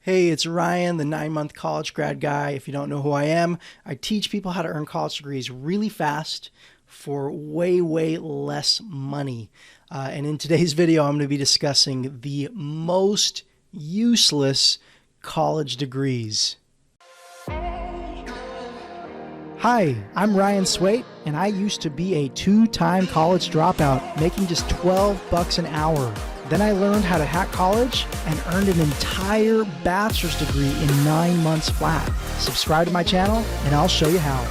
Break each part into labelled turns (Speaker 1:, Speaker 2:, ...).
Speaker 1: Hey, it's Ryan, the 9-month college grad guy. If you don't know who I am, I teach people how to earn college degrees really fast for way, way less money. And in today's video, I'm going to be discussing the most useless college degrees. Hi, I'm Ryan Swayt, and I used to be a 2-time college dropout, making just $12 an hour. Then I learned how to hack college and earned an entire bachelor's degree in 9 months flat. Subscribe to my channel and I'll show you how.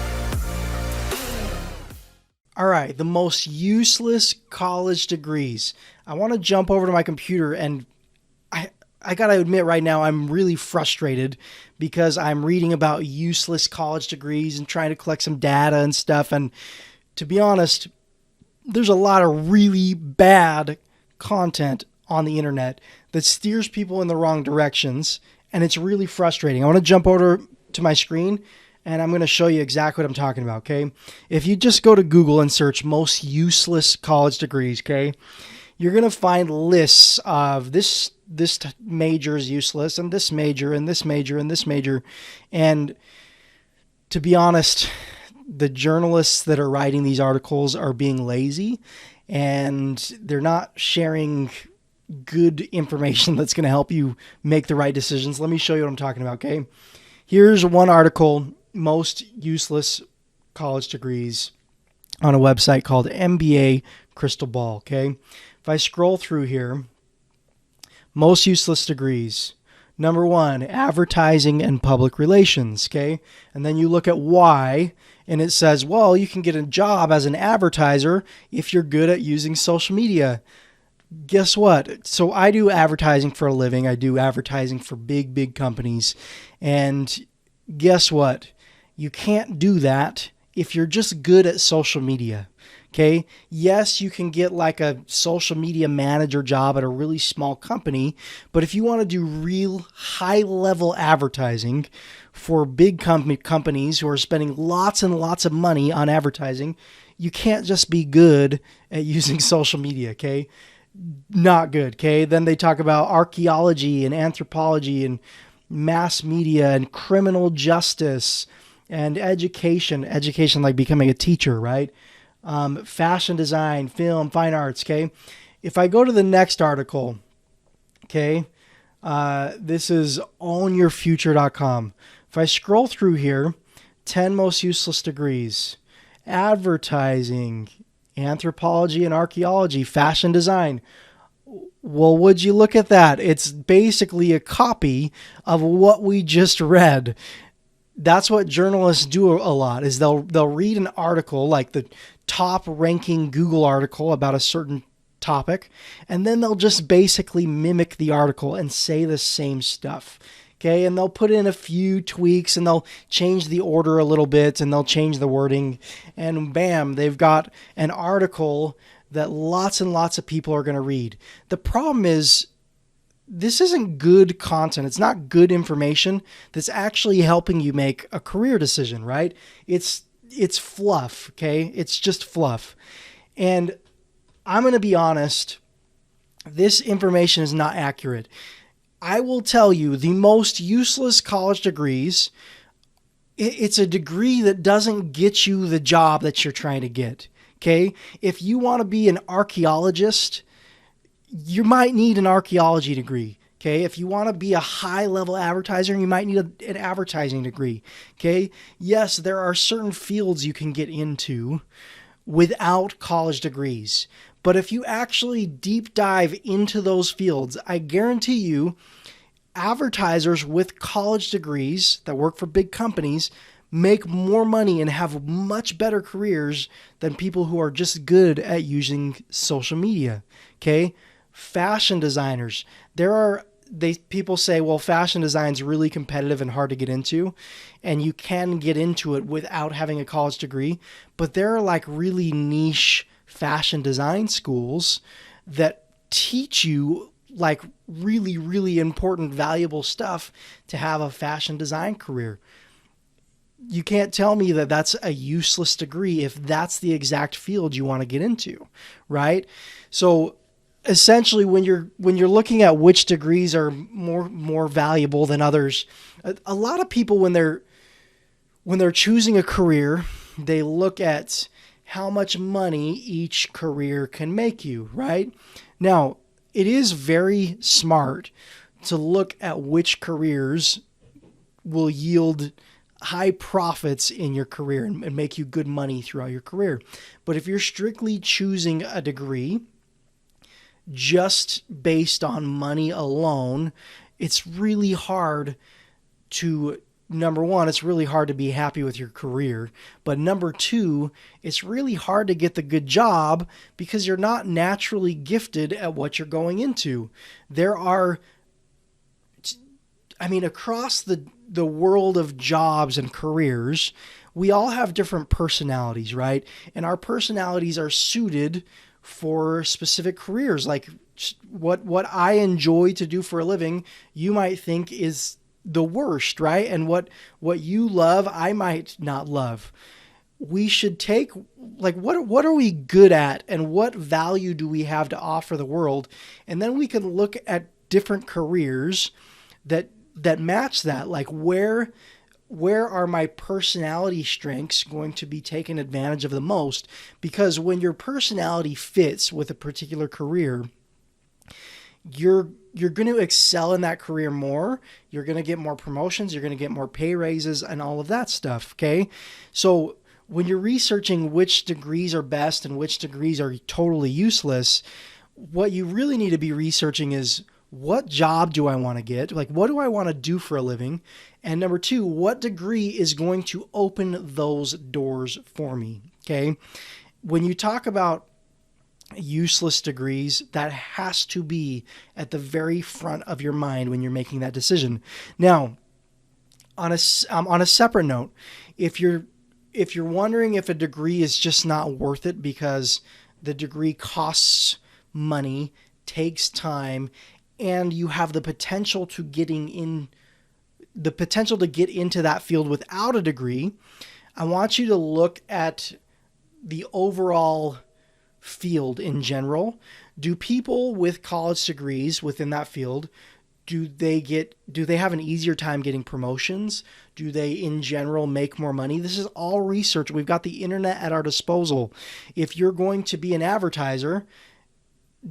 Speaker 1: All right, the most useless college degrees. I want to jump over to my computer and I got to admit right now I'm really frustrated because I'm reading about useless college degrees and trying to collect some data and stuff. And to be honest, there's a lot of really bad content on the internet that steers people in the wrong directions, and it's really frustrating. I want to jump over to my screen and I'm going to show you exactly what I'm talking about, okay? If you just go to Google and search most useless college degrees, okay, you're going to find lists of this major is useless and this major and this major and this major. And to be honest, the journalists that are writing these articles are being lazy and they're not sharing good information that's going to help you make the right decisions. Let me show you what I'm talking about, okay? Here's one article, most useless college degrees, on a website called MBA Crystal Ball, okay? If I scroll through here, most useless degrees. Number 1, advertising and public relations, okay? And then you look at why, and it says, well, you can get a job as an advertiser if you're good at using social media. Guess what? So I do advertising for a living. I do advertising for big companies. And guess what? You can't do that if you're just good at social media. Okay. Yes, you can get like a social media manager job at a really small company, but if you want to do real high level advertising for big companies who are spending lots and lots of money on advertising, you can't just be good at using social media. Okay. Not good. Okay. Then they talk about archaeology and anthropology and mass media and criminal justice and education like becoming a teacher, right? Fashion design, film, fine arts, okay? If I go to the next article, okay, this is ownyourfuture.com. If I scroll through here, 10 most useless degrees, advertising, anthropology and archaeology, fashion design. Well, would you look at that? It's basically a copy of what we just read. That's what journalists do a lot, is they'll read an article, like the top ranking Google article about a certain topic, and then they'll just basically mimic the article and say the same stuff. Okay, and they'll put in a few tweaks and they'll change the order a little bit and they'll change the wording, and bam, they've got an article that lots and lots of people are going to read. The problem is, this isn't good content. It's not good information that's actually helping you make a career decision, right? It's fluff, okay? It's just fluff. And I'm going to be honest, this information is not accurate. I will tell you, the most useless college degrees, it's a degree that doesn't get you the job that you're trying to get, okay? If you want to be an archaeologist, you might need an archaeology degree, okay? If you want to be a high-level advertiser, you might need an advertising degree, okay? Yes, there are certain fields you can get into without college degrees. But if you actually deep dive into those fields, I guarantee you, advertisers with college degrees that work for big companies make more money and have much better careers than people who are just good at using social media, okay? Fashion designers. People say, well, fashion design is really competitive and hard to get into, and you can get into it without having a college degree, but there are like really niche fashion design schools that teach you like really, really important, valuable stuff to have a fashion design career. You can't tell me that that's a useless degree if that's the exact field you want to get into, right? So essentially when you're looking at which degrees are more valuable than others, a lot of people when they're choosing a career, they look at how much money each career can make you, right? Now, it is very smart to look at which careers will yield high profits in your career and make you good money throughout your career. But if you're strictly choosing a degree just based on money alone, it's really hard to, number one, it's really hard to be happy with your career. But number two, it's really hard to get the good job because you're not naturally gifted at what you're going into. There are, across the world of jobs and careers, we all have different personalities, right? And our personalities are suited for specific careers. Like what I enjoy to do for a living, you might think is the worst, right? And what you love, I might not love. We should take, like, what are we good at and what value do we have to offer the world? And then we can look at different careers that match that. Like where are my personality strengths going to be taken advantage of the most? Because when your personality fits with a particular career, you're going to excel in that career more. You're going to get more promotions. You're going to get more pay raises and all of that stuff. Okay. So when you're researching which degrees are best and which degrees are totally useless, what you really need to be researching is, what job do I want to get? Like, what do I want to do for a living? And number two, what degree is going to open those doors for me? Okay. When you talk about useless degrees, that has to be at the very front of your mind when you're making that decision. Now, on a separate note, if you're wondering if a degree is just not worth it because the degree costs money, takes time, and you have the potential to get into that field without a degree, I want you to look at the overall field in general. Do people with college degrees within that field, do they have an easier time getting promotions? Do they in general make more money? This is all research. We've got the internet at our disposal. If you're going to be an advertiser,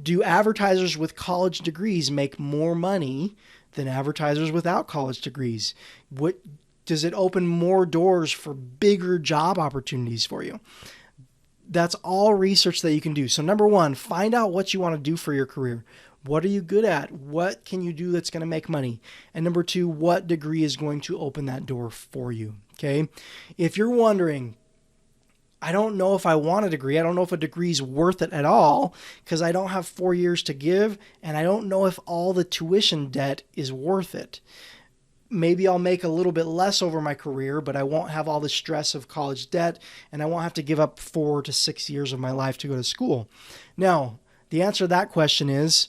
Speaker 1: do advertisers with college degrees make more money than advertisers without college degrees? What does it open more doors for bigger job opportunities for you? That's all research that you can do. So number one, find out what you want to do for your career. What are you good at? What can you do that's going to make money? And number two, what degree is going to open that door for you? Okay. If you're wondering, I don't know if I want a degree. I don't know if a degree is worth it at all because I don't have 4 years to give, and I don't know if all the tuition debt is worth it. Maybe I'll make a little bit less over my career, but I won't have all the stress of college debt, and I won't have to give up 4 to 6 years of my life to go to school. Now, the answer to that question is,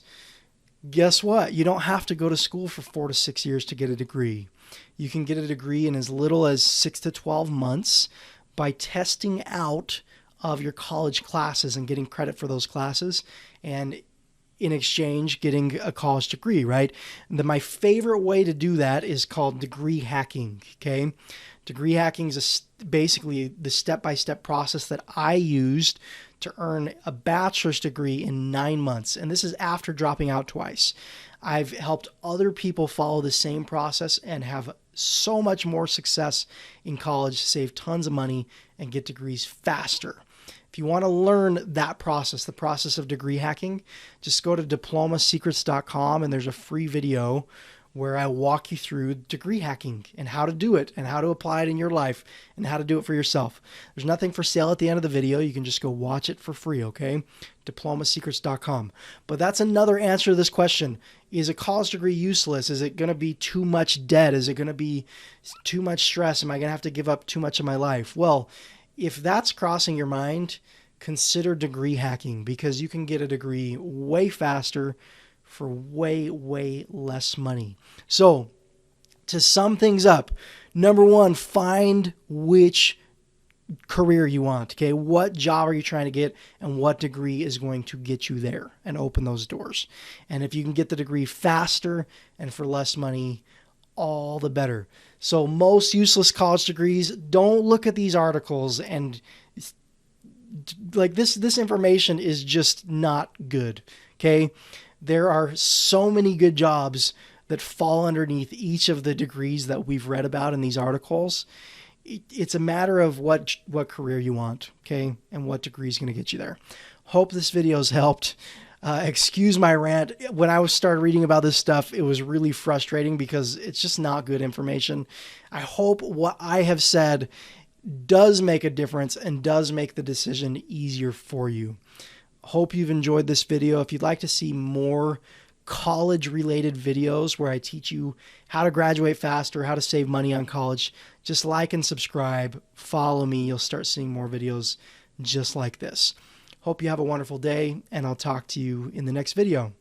Speaker 1: guess what? You don't have to go to school for 4 to 6 years to get a degree. You can get a degree in as little as 6 to 12 months by testing out of your college classes and getting credit for those classes, and in exchange getting a college degree, right? My favorite way to do that is called degree hacking, okay? Degree hacking is basically the step-by-step process that I used to earn a bachelor's degree in 9 months, and this is after dropping out twice. I've helped other people follow the same process and have so much more success in college, save tons of money, and get degrees faster. If you want to learn that process, the process of degree hacking, just go to diplomasecrets.com, and there's a free video where I walk you through degree hacking and how to do it and how to apply it in your life and how to do it for yourself. There's nothing for sale at the end of the video. You can just go watch it for free, okay? diplomasecrets.com. But that's another answer to this question. Is a college degree useless? Is it going to be too much debt? Is it going to be too much stress? Am I going to have to give up too much of my life? Well, if that's crossing your mind, consider degree hacking, because you can get a degree way faster for way, way less money. So, to sum things up, number one, find which career you want, okay? What job are you trying to get, and what degree is going to get you there and open those doors? And if you can get the degree faster and for less money, all the better. So most useless college degrees, don't look at these articles and like this information is just not good, okay? There are so many good jobs that fall underneath each of the degrees that we've read about in these articles. It's a matter of what career you want, okay, and what degree is going to get you there. Hope this video has helped. Excuse my rant. When I started reading about this stuff, it was really frustrating because it's just not good information. I hope what I have said does make a difference and does make the decision easier for you. Hope you've enjoyed this video. If you'd like to see more college-related videos where I teach you how to graduate faster, how to save money on college, just like and subscribe. Follow me. You'll start seeing more videos just like this. Hope you have a wonderful day, and I'll talk to you in the next video.